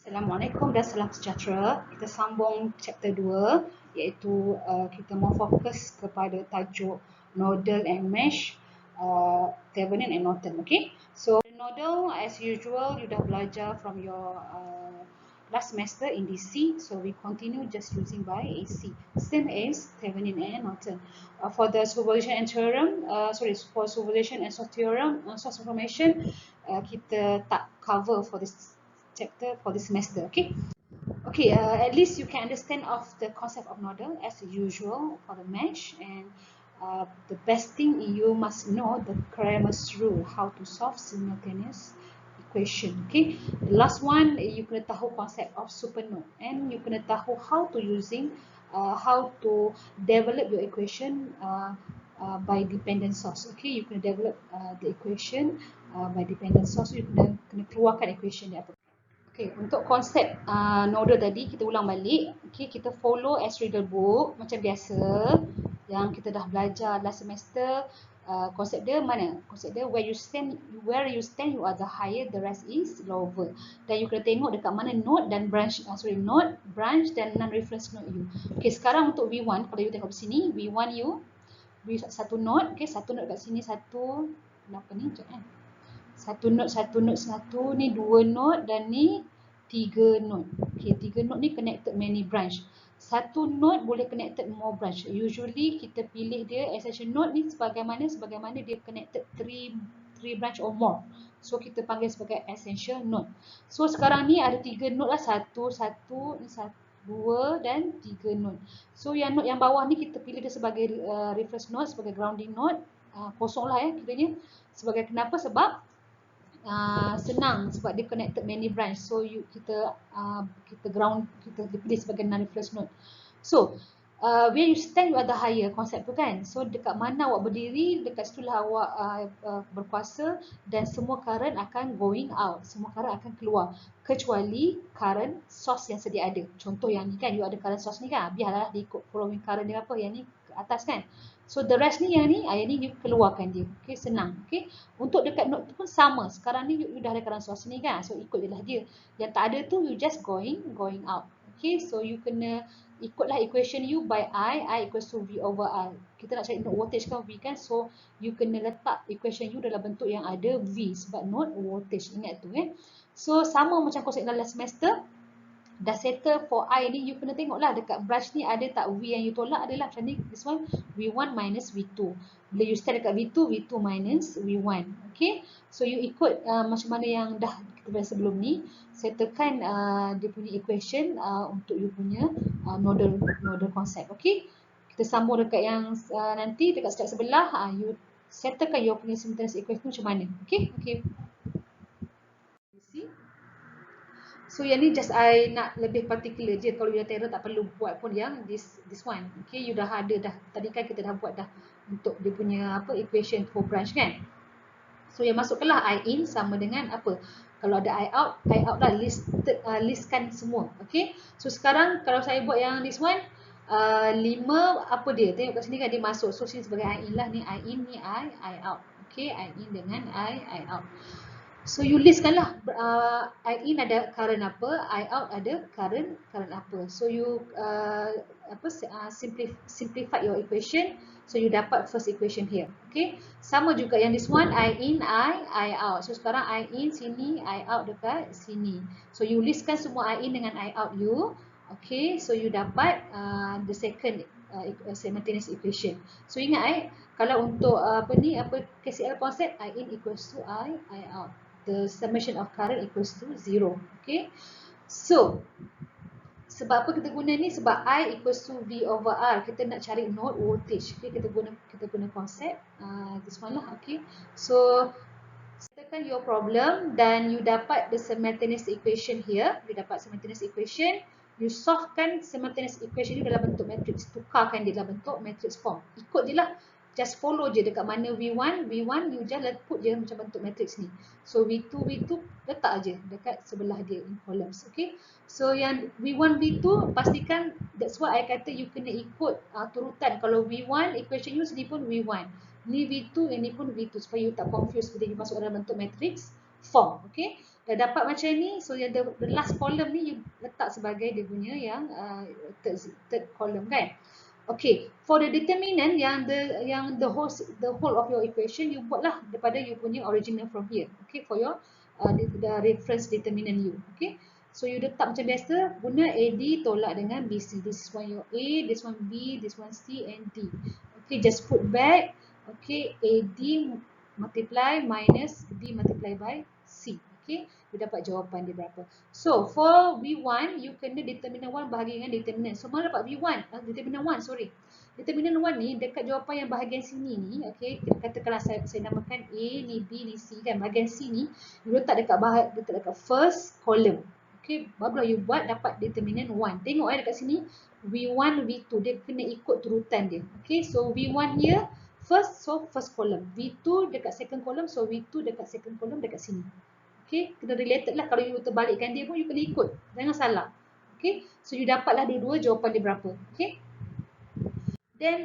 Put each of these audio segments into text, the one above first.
Assalamualaikum dan salam sejahtera. Kita sambung chapter 2 iaitu kita mau fokus kepada tajuk nodal and mesh, Thevenin and Norton. Okay, so nodal as usual you dah belajar from your last semester in DC, so we continue just using by AC, same as Thevenin and Norton. For the superposition and theorem, for superposition and source theorem, source information, kita tak cover for this chapter for this semester. Okay, at least you can understand of the concept of nodal as usual for the mesh, and the best thing you must know the Cramer's rule, how to solve simultaneous equation. Okay, the last one you kena tahu concept of supernode, and you kena tahu how to how to develop your equation by dependent source. Okay, you can develop the equation by dependent source. You kena keluarkan equation dia apa. Okay, untuk konsep nodal tadi kita ulang balik. Okay, kita follow as reader book macam biasa yang kita dah belajar last semester. Konsep dia mana? Konsep dia where you stand you are the higher, the rest is lower. Dan you kena tengok dekat mana node dan branch, node, branch dan non-reference node you. Okay, sekarang untuk V1, kalau you tengok di sini, V1 you, satu node, okay, satu node kat sini, satu, kenapa ni? Satu node, ni dua node dan ni tiga node. Okay, tiga node ni connected many branch. Satu node boleh connected more branch. Usually kita pilih dia extension node ni sebagaimana dia connected three branch or more. So kita panggil sebagai essential node. So sekarang ni ada tiga node lah, satu, dua dan tiga node. So yang node yang bawah ni kita pilih dia sebagai reference node, sebagai grounding node. Kosong lah kiranya. Sebagai kenapa? Sebab senang sebab dia connected many branch, so kita pilih sebagai non-reference node. So where you stand you are the higher, konsep tu kan. So dekat mana awak berdiri, dekat situlah awak berkuasa, dan semua current akan going out, semua current akan keluar kecuali current source yang sedia ada. Contoh yang ni kan, you ada current source ni kan, biarlah dia ikut following current dia apa, yang ni ke atas kan. So the rest ni yang ni you keluarkan dia. Okay, senang. Okay, untuk dekat node tu pun sama. Sekarang ni you dah ada current source ni kan, so ikut je lah dia. Yang tak ada tu you just going out. Okay, so you kena ikutlah equation you by I equals to V over R. Kita nak cari node voltage kan, V kan, so you kena letak equation you dalam bentuk yang ada V sebab node voltage, ingat tu kan. So sama macam konsep dalam semester. Dah settle for I ni, you kena tengok lah dekat brush ni ada tak V yang you tolak, adalah macam ni, this one V1 minus V2. Bila you start dekat V2, V2 minus V1. Okay, so you ikut macam mana yang dah kita bahas sebelum ni, settlekan dia punya equation untuk you punya nodal concept. Okay, kita sambung dekat yang nanti dekat slide sebelah, you settlekan your punya simultaneous equation macam mana. Okay. So yang ni just I nak lebih particular je. Kalau you dah terror tak perlu buat pun yang this one. Okay, you dah ada dah. Tadi kan kita dah buat dah untuk dia punya apa equation for branch kan. So yang masukkanlah I in sama dengan apa? Kalau ada I out lah, listkan semua. Okay. So sekarang kalau saya buat yang this one, 5 apa dia? Tengok kat sini kan dia masuk. So sini sebagai I in lah, ni I in, ni I out. Okay, I in dengan I out. So you listkan lah, I in ada current apa, I out ada current apa. So you simplify your equation, so you dapat first equation here. Okay, sama juga yang this one, I in, I out. So sekarang I in sini, I out dekat sini. So you listkan semua I in dengan I out you. Okay, so you dapat the second simultaneous equation. So ingat kalau untuk KCL concept, I in equals to I out. The summation of current equals to 0. Okay, so sebab apa kita guna ni? Sebab I equals to V over R. Kita nak cari node voltage. Okay, kita guna konsep this one lah. Okay, so settlekan your problem dan you dapat the simultaneous equation here. You dapat simultaneous equation. You solvekan simultaneous equation ni dalam bentuk matrix. Tukarkan dia dalam bentuk matrix form. Ikut je lah. Just follow je dekat mana V1 you just put je macam bentuk matrix ni. So V2 letak je dekat sebelah dia in columns. Okay, so yang V1 V2 pastikan, that's why I kata you kena ikut turutan. Kalau V1 equation you sini pun V1, ni V2, ini pun V2, supaya you tak confuse bila you masuk dalam bentuk matrix form. Okay, dah dapat macam ni, so yang the last column ni you letak sebagai dia punya yang third column kan. Okay, for the determinant yang the whole of your equation you buatlah daripada you punya original from here. Okay, for your the reference determinant you. Okay, so you letak macam biasa, guna AD tolak dengan BC. This one your A, this one B, this one C and D. Okay, just put back. Okay, AD multiply minus D multiply by C. Okay, you dapat jawapan dia berapa. So, for V1, you kena determinant 1 bahagi dengan determinant. So, mana dapat V1? Determinant 1, sorry. Determinant 1 ni, dekat jawapan yang bahagian sini ni, okay, katakanlah saya namakan A, ni B, ni C kan. Bahagian C ni, you letak dekat first column. Okay, barulah you buat dapat determinant 1. Tengok dekat sini, V1, V2, dia kena ikut turutan dia. Okay, so V1 here, first, so first column. V2 dekat second column, so V2 dekat second column dekat sini. Okay, kena related lah. Kalau you terbalikkan dia pun, you kena ikut. Jangan salah. Okay, so you dapatlah dua-dua jawapan dia berapa. Okay. Then,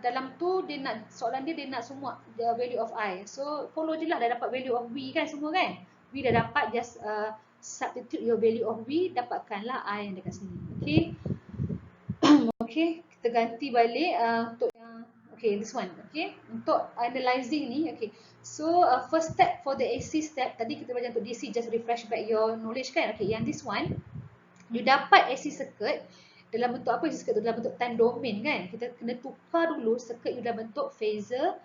dalam tu, soalan dia nak semua the value of I. So, follow je lah. Dah dapat value of V kan semua kan. V dah dapat, just substitute your value of V, dapatkanlah I yang dekat sini. Okay. Okay, kita ganti balik untuk yang okay, this one. Okay, untuk analyzing ni. Okay, so first step for the AC step, tadi kita belajar untuk DC, just refresh back your knowledge kan. Okay, yang this one, you dapat AC circuit dalam bentuk apa? AC circuit tu dalam bentuk time domain kan. Kita kena tukar dulu circuit you dalam bentuk phasor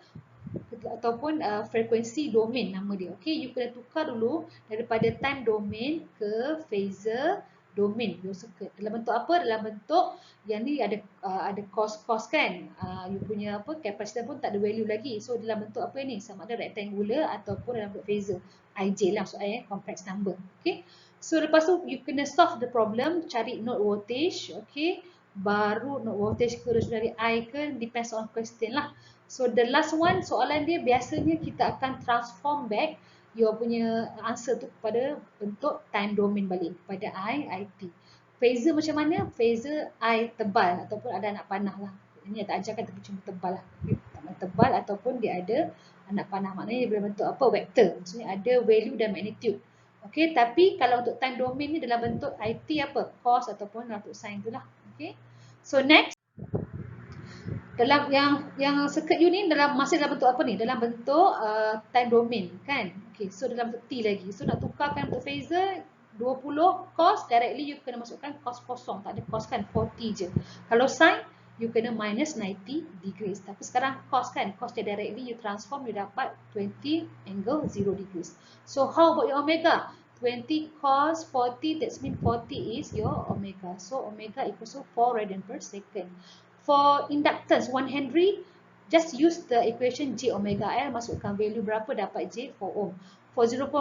ataupun frequency domain nama dia. Okay, you kena tukar dulu daripada time domain ke phasor domain your circuit. Dalam bentuk apa? Dalam bentuk yang ni ada cos kan. You punya apa? Kapasitor pun tak ada value lagi. So dalam bentuk apa ni? Sama ada rectangular ataupun dalam bentuk phasor. IJ lah maksudnya complex number. Okay. So lepas tu you kena solve the problem, cari node voltage. Okay. Baru node voltage ke dari I ke, depends on question lah. So the last one, soalan dia biasanya kita akan transform back your punya answer tu kepada bentuk time domain balik, kepada IT. Phasor macam mana? Phasor I tebal ataupun ada anak panah lah. Ini tak ajarkan tapi cuma tebal lah. Tebal ataupun dia ada anak panah. Maknanya dia berbentuk apa? Vektor. Maksudnya ada value dan magnitude. Okay, tapi kalau untuk time domain ni dalam bentuk IT apa? Cos ataupun dalam bentuk sin tu lah. Okay. So next. Dalam yang circuit you ni masih dalam bentuk apa ni? Dalam bentuk time domain kan. Okay, so dalam bentuk T lagi. So nak tukarkan bentuk phasor 20 cos, directly you kena masukkan cos kosong, tak ada cos kan, 40 je. Kalau sin, you kena minus 90 degrees. Tapi sekarang cos kan, cos dia directly you transform, you dapat 20 angle 0 degrees. So how about your omega? 20 cos 40, that means 40 is your omega. So omega equals to 4 radian per second. For inductance 1 Henry, just use the equation J omega L, masukkan value berapa dapat J 4 ohm. For 0.5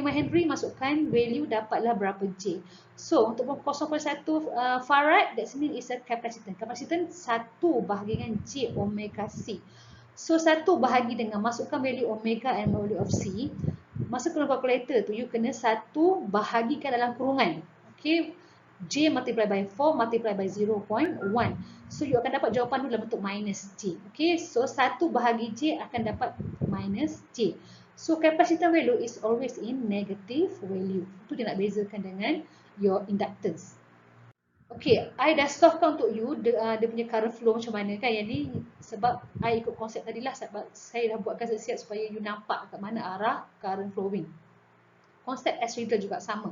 Henry, masukkan value dapatlah berapa J. So untuk 0.1 Farad, that means is a capacitance. Capacitance 1 bahagi dengan J omega C. So 1 bahagi dengan masukkan value omega and value of C. Masuk ke calculator tu, you kena 1 bahagikan dalam kurungan. Okay. J multiply by 4 multiply by 0.1. So you akan dapat jawapan tu dalam bentuk minus J. Okay, so 1 bahagi J akan dapat minus J. So capacitor value is always in negative value. Itu dia nak bezakan dengan your inductance. Okay, I dah solvekan untuk you dia punya current flow macam mana kan. Yang ni sebab I ikut konsep tadilah, sebab saya dah buatkan siap supaya you nampak kat mana arah current flowing. Konsep S-reader juga sama.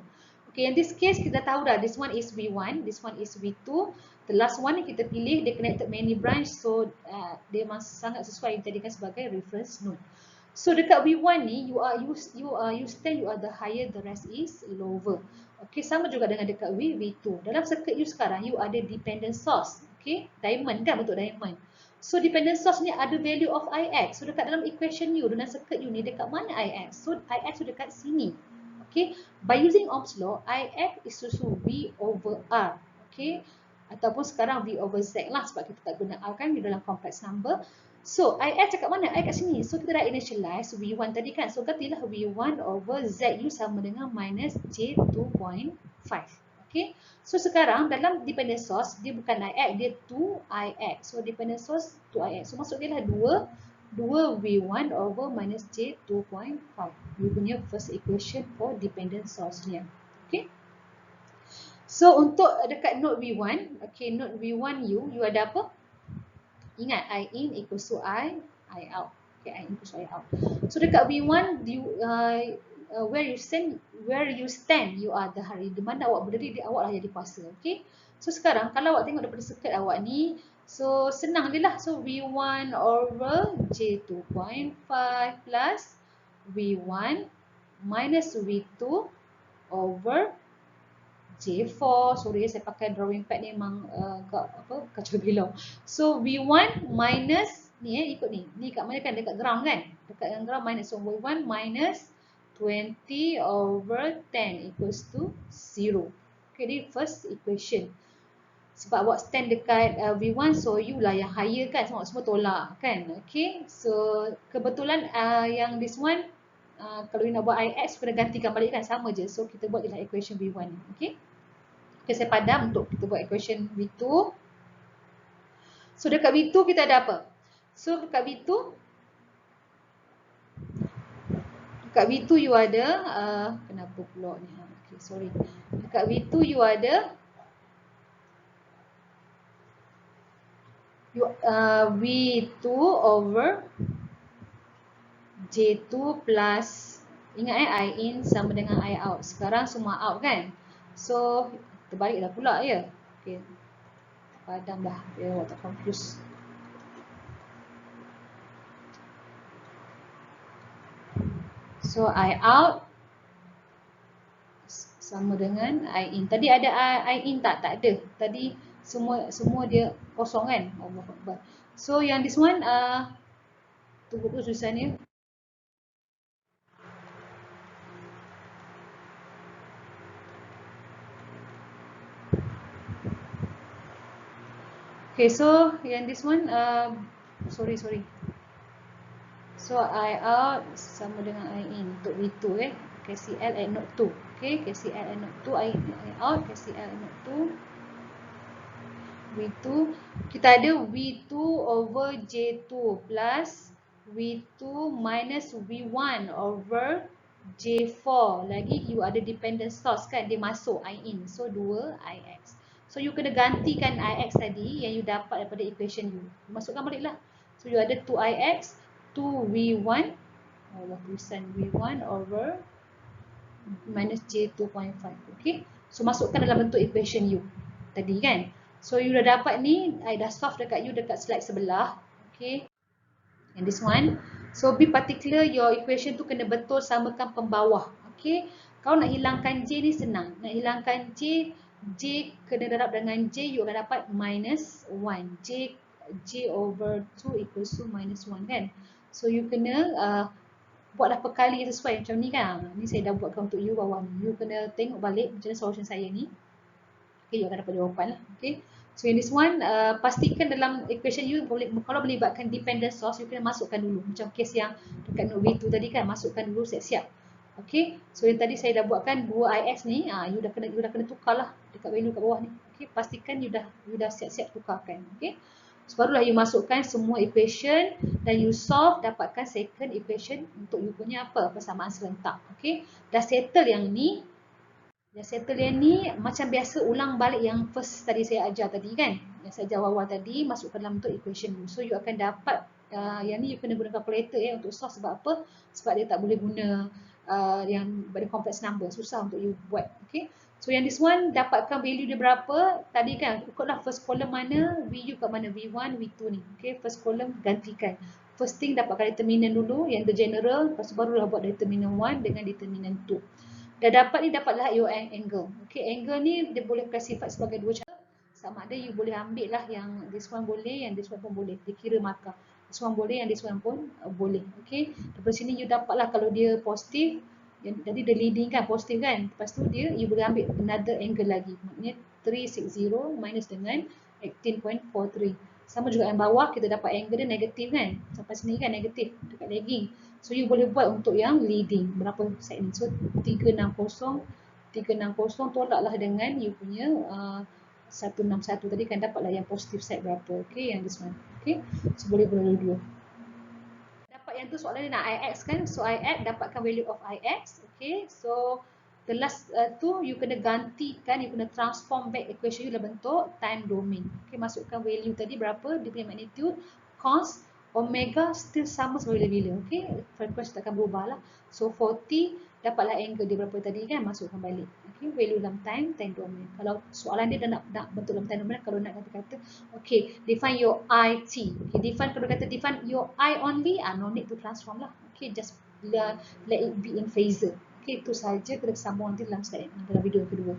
Okay, in this case kita tahu dah this one is V1, this one is V2. The last one yang kita pilih dia connected many branch, so dia memang sangat sesuai dijadikan sebagai reference node. So dekat V1 ni you are the higher, the rest is lower. Okay, sama juga dengan dekat V2. Dalam circuit you sekarang you ada dependent source. Okay, diamond kan, bentuk diamond. So dependent source ni ada value of Ix. So dekat dalam equation you, dalam circuit you ni dekat mana Ix? So Ix tu dekat sini. Okay, by using Ohm's law, Ix is also V over R. Okay, ataupun sekarang V over Z lah, sebab kita tak guna R kan di dalam complex number. So Ix cakap mana? I kat sini. So kita dah initialize V1 tadi kan. So gantilah V1 over ZU sama dengan minus J 2.5. Okay, so sekarang dalam dependent source dia bukan Ix, dia 2Ix. So dependent source 2Ix. So masuk dia lah 2 2V1 over minus J 2.5. You punya first equation for dependent source-nya. Okay. So untuk dekat node V1, okay, node V1 you ada apa? Ingat, I in equals to I out. Okay, I in equals to I out. So dekat V1, where you stand, you are the hari. Di mana awak berdiri, awak lah jadi kuasa. Okay. So sekarang, kalau awak tengok daripada circuit awak ni, so senang je lah. So V1 over J 2.5 plus V1 minus V2 over J4. Sorry, saya pakai drawing pad ni memang kacau bilau. So V1 minus ni ikut ni. Ni kat mana kan? Dekat ground kan? Dekat ground minus. So V1 minus 20 over 10 equals to 0. Okay, ni first equation. Sebab awak stand dekat V1, so you lah yang higher kan? Semua tolak kan? Okay, so kebetulan yang this one, kalau you nak buat IX, kena gantikan balik kan? Sama je. So kita buat je lah equation V1. Okay. Okay, saya padam untuk kita buat equation V2. So dekat V2 kita ada apa? So dekat V2 you ada, kenapa pula ni? Okay, sorry. Dekat V2 you ada V2 over J2 plus, ingat I in sama dengan I out. Sekarang semua out kan? So terbalik dah pula ya. Okay, padam dah biar awak tak confuse. So I out sama dengan I in. Tadi ada I in tak? Tak ada. Tadi semua dia kosong kan? Allah Akbar. So yang this one, tunggu dulu tulisannya. Okay, so yang this one, sorry. So I out sama dengan I in untuk V2 KCL at node 2. Okay, KCL at node 2, I out, KCL at node 2. V2, kita ada V2 over J2 plus V2 minus V1 over J4. Lagi you ada dependent source kan, dia masuk I in. So 2 IX. So you kena gantikan IX tadi yang you dapat daripada equation you. Masukkan balik lah. So you ada 2IX, 2V1, tulisan V1 over minus J2.5. Okay. So masukkan dalam bentuk equation you tadi kan. So you dah dapat ni, I dah solve dekat you dekat slide sebelah. Okay. And this one. So be particular, your equation tu kena betul samakan pembawah. Okay. Kalau nak hilangkan J ni senang. Nak hilangkan J kena darab dengan J, you akan dapat minus 1. J over 2 equals to minus 1 kan. So you kena buatlah perkali sesuai macam ni kan. Ni saya dah buatkan untuk you bawah ni. You kena tengok balik macam mana solution saya ni. Okay, you akan dapat jawapan lah. Okay. So in this one, pastikan dalam equation you kalau melibatkan dependent source, you kena masukkan dulu. Macam case yang dekat node V2 tadi kan, masukkan dulu siap-siap. Okay, so yang tadi saya dah buatkan 2IX ni, you dah kena tukar lah dekat value kat bawah ni. Okay, pastikan you dah siap-siap tukarkan. Okay, so barulah you masukkan semua equation dan you solve, dapatkan second equation untuk you punya apa? Persamaan serentak. Okay, dah settle yang ni. Macam biasa ulang balik yang first tadi saya ajar tadi kan. Yang saya ajar awal tadi, masukkan dalam bentuk equation you. So you akan dapat, yang ni you kena guna calculator untuk solve. Sebab apa? Sebab dia tak boleh guna yang very complex number, susah untuk you buat. Okay, so yang this one dapatkan value dia berapa tadi kan, ikutlah first column mana, VU kat mana, V1, V2 ni. Okay, first column gantikan. First thing dapatkan determinant dulu yang the general, lepas tu barulah buat determinant 1 dengan determinant 2. Dah dapat ni, dapatlah your angle. Okay, angle ni dia boleh classify sebagai dua cara. Sama ada you boleh ambil lah yang this one boleh, yang this one pun boleh, dia kira markah. This one boleh, yang this one pun boleh. Okay, daripada sini you dapat lah kalau dia positif, jadi dia leading kan, positif kan. Lepas tu dia, you boleh ambil another angle lagi. Maknanya 360 minus dengan 18.43. Sama juga yang bawah, kita dapat angle dia negatif kan. Sampai sini kan negatif, dekat lagging. So you boleh buat untuk yang leading. Berapa set ni? So 360 tolaklah dengan you punya 161 tadi kan, dapatlah yang positif set berapa. Okay, yang this one. Okay, so boleh dua. itu soalan dia nak ix kan, so ix dapatkan value of ix. Okay, so the last tu you kena gantikan, you kena transform back equation you dalam bentuk time domain. Okay, masukkan value tadi berapa, dia punya magnitude, cos, omega still sama sebagai bila. Okay, frekuensi tak akan berubah lah. So 40 dapatlah angle dia berapa tadi kan, masukkan balik. Okay, value dalam time domain. Kalau soalan dia dah nak bentuk dalam time domain, kalau nak kata-kata, okay, define your IT. Okay, define, kalau kata define your I only, no need to transform lah. Okay, just let it be in phasor. Okay, itu sahaja, kita sambung nanti dalam video yang kedua.